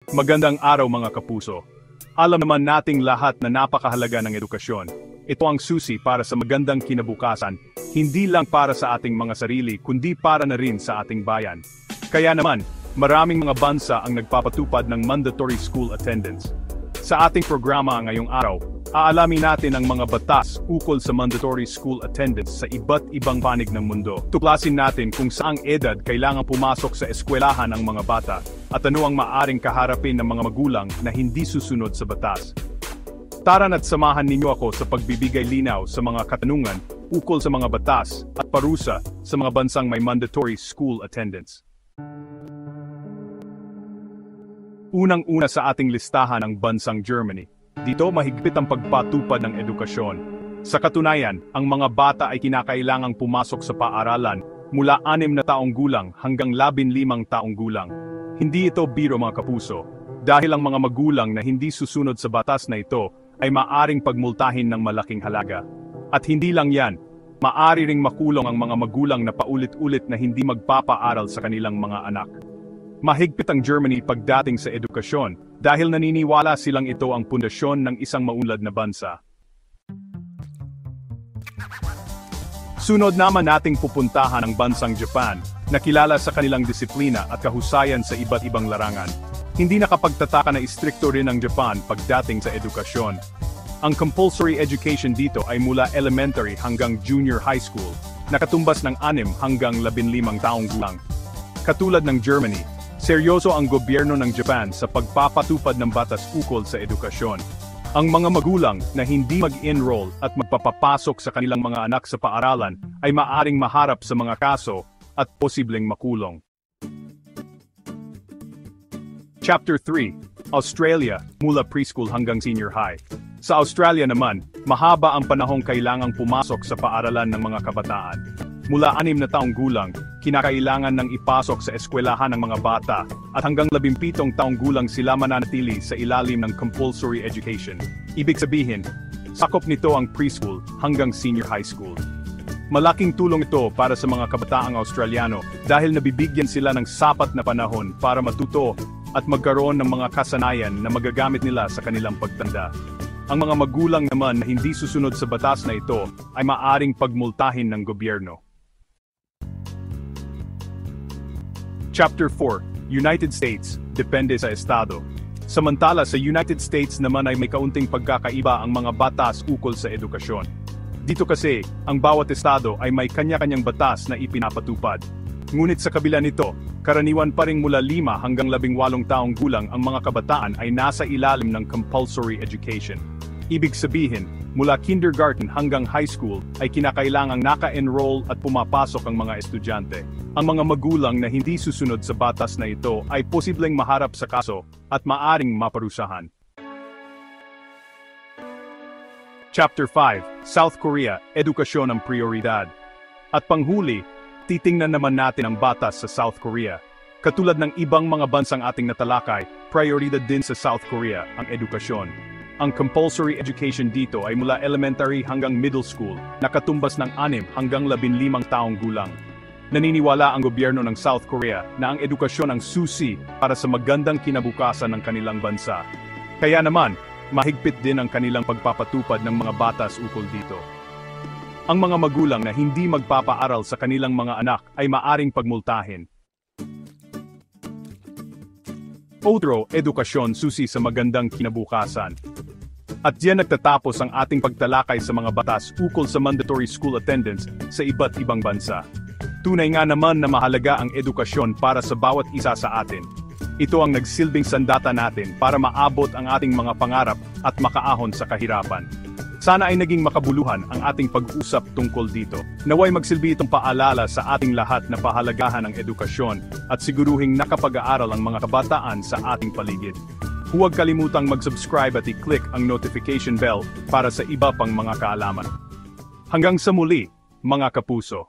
Magandang araw mga kapuso. Alam naman nating lahat na napakahalaga ng edukasyon. Ito ang susi para sa magandang kinabukasan, hindi lang para sa ating mga sarili kundi para na rin sa ating bayan. Kaya naman, maraming mga bansa ang nagpapatupad ng mandatory school attendance. Sa ating programa ngayong araw, aalamin natin ang mga batas ukol sa mandatory school attendance sa iba't ibang panig ng mundo. Tuklasin natin kung saang edad kailangang pumasok sa eskwelahan ang mga bata at ano ang maaaring kaharapin ng mga magulang na hindi susunod sa batas. Tara na't samahan ninyo ako sa pagbibigay linaw sa mga katanungan ukol sa mga batas at parusa sa mga bansang may mandatory school attendance. Unang-una sa ating listahan ang bansang Germany. Dito mahigpit ang pagpatupad ng edukasyon. Sa katunayan, ang mga bata ay kinakailangang pumasok sa paaralan mula 6 na taong gulang hanggang 15 taong gulang. Hindi ito biro mga kapuso, dahil ang mga magulang na hindi susunod sa batas na ito ay maaring pagmultahin ng malaking halaga. At hindi lang yan, maari ring makulong ang mga magulang na paulit-ulit na hindi magpapaaral sa kanilang mga anak. Mahigpit ang Germany pagdating sa edukasyon dahil naniniwala silang ito ang pundasyon ng isang maunlad na bansa. Sunod naman nating pupuntahan ang bansang Japan, na kilala sa kanilang disiplina at kahusayan sa iba't ibang larangan. Hindi nakapagtataka na istrikto rin ang Japan pagdating sa edukasyon. Ang compulsory education dito ay mula elementary hanggang junior high school, nakatumbas ng 6 hanggang 15 taong gulang. Katulad ng Germany, seryoso ang gobyerno ng Japan sa pagpapatupad ng batas ukol sa edukasyon. Ang mga magulang na hindi mag-enroll at magpapapasok sa kanilang mga anak sa paaralan ay maaring maharap sa mga kaso at posibleng makulong. Chapter 3, Australia, mula preschool hanggang senior high. Sa Australia naman, mahaba ang panahong kailangang pumasok sa paaralan ng mga kabataan. Mula 6 na taong gulang, kinakailangan ng ipasok sa eskwelahan ng mga bata at hanggang 17 taong gulang sila mananatili sa ilalim ng compulsory education. Ibig sabihin, sakop nito ang preschool hanggang senior high school. Malaking tulong ito para sa mga kabataang Australiano dahil nabibigyan sila ng sapat na panahon para matuto at magkaroon ng mga kasanayan na magagamit nila sa kanilang pagtanda. Ang mga magulang naman na hindi susunod sa batas na ito ay maaring pagmultahin ng gobyerno. Chapter 4, United States, depende sa estado. Samantala sa United States naman ay may kaunting pagkakaiba ang mga batas ukol sa edukasyon. Dito kasi, ang bawat estado ay may kanya-kanyang batas na ipinapatupad. Ngunit sa kabila nito, karaniwan pa ring mula 5 hanggang 18 taong gulang ang mga kabataan ay nasa ilalim ng compulsory education. Ibig sabihin, mula kindergarten hanggang high school ay kinakailangang naka-enroll at pumapasok ang mga estudyante. Ang mga magulang na hindi susunod sa batas na ito ay posibleng maharap sa kaso at maaring maparusahan. Chapter 5, South Korea, edukasyon ang prioridad. At panghuli, titingnan naman natin ang batas sa South Korea. Katulad ng ibang mga bansang ating natalakay, prioridad din sa South Korea ang edukasyon. Ang compulsory education dito ay mula elementary hanggang middle school, nakatumbas ng 6 hanggang 15 taong gulang. Naniniwala ang gobyerno ng South Korea na ang edukasyon ang susi para sa magandang kinabukasan ng kanilang bansa. Kaya naman, mahigpit din ang kanilang pagpapatupad ng mga batas ukol dito. Ang mga magulang na hindi magpapaaral sa kanilang mga anak ay maaring pagmultahin. Otro, edukasyon susi sa magandang kinabukasan. At diyan nagtatapos ang ating pagtalakay sa mga batas ukol sa mandatory school attendance sa iba't ibang bansa. Tunay nga naman na mahalaga ang edukasyon para sa bawat isa sa atin. Ito ang nagsilbing sandata natin para maabot ang ating mga pangarap at makaahon sa kahirapan. Sana ay naging makabuluhan ang ating pag-usap tungkol dito. Naway magsilbi itong paalala sa ating lahat na pahalagahan ng edukasyon at siguruhing nakapag-aaral ang mga kabataan sa ating paligid. Huwag kalimutang mag-subscribe at i-click ang notification bell para sa iba pang mga kaalaman. Hanggang sa muli, mga kapuso.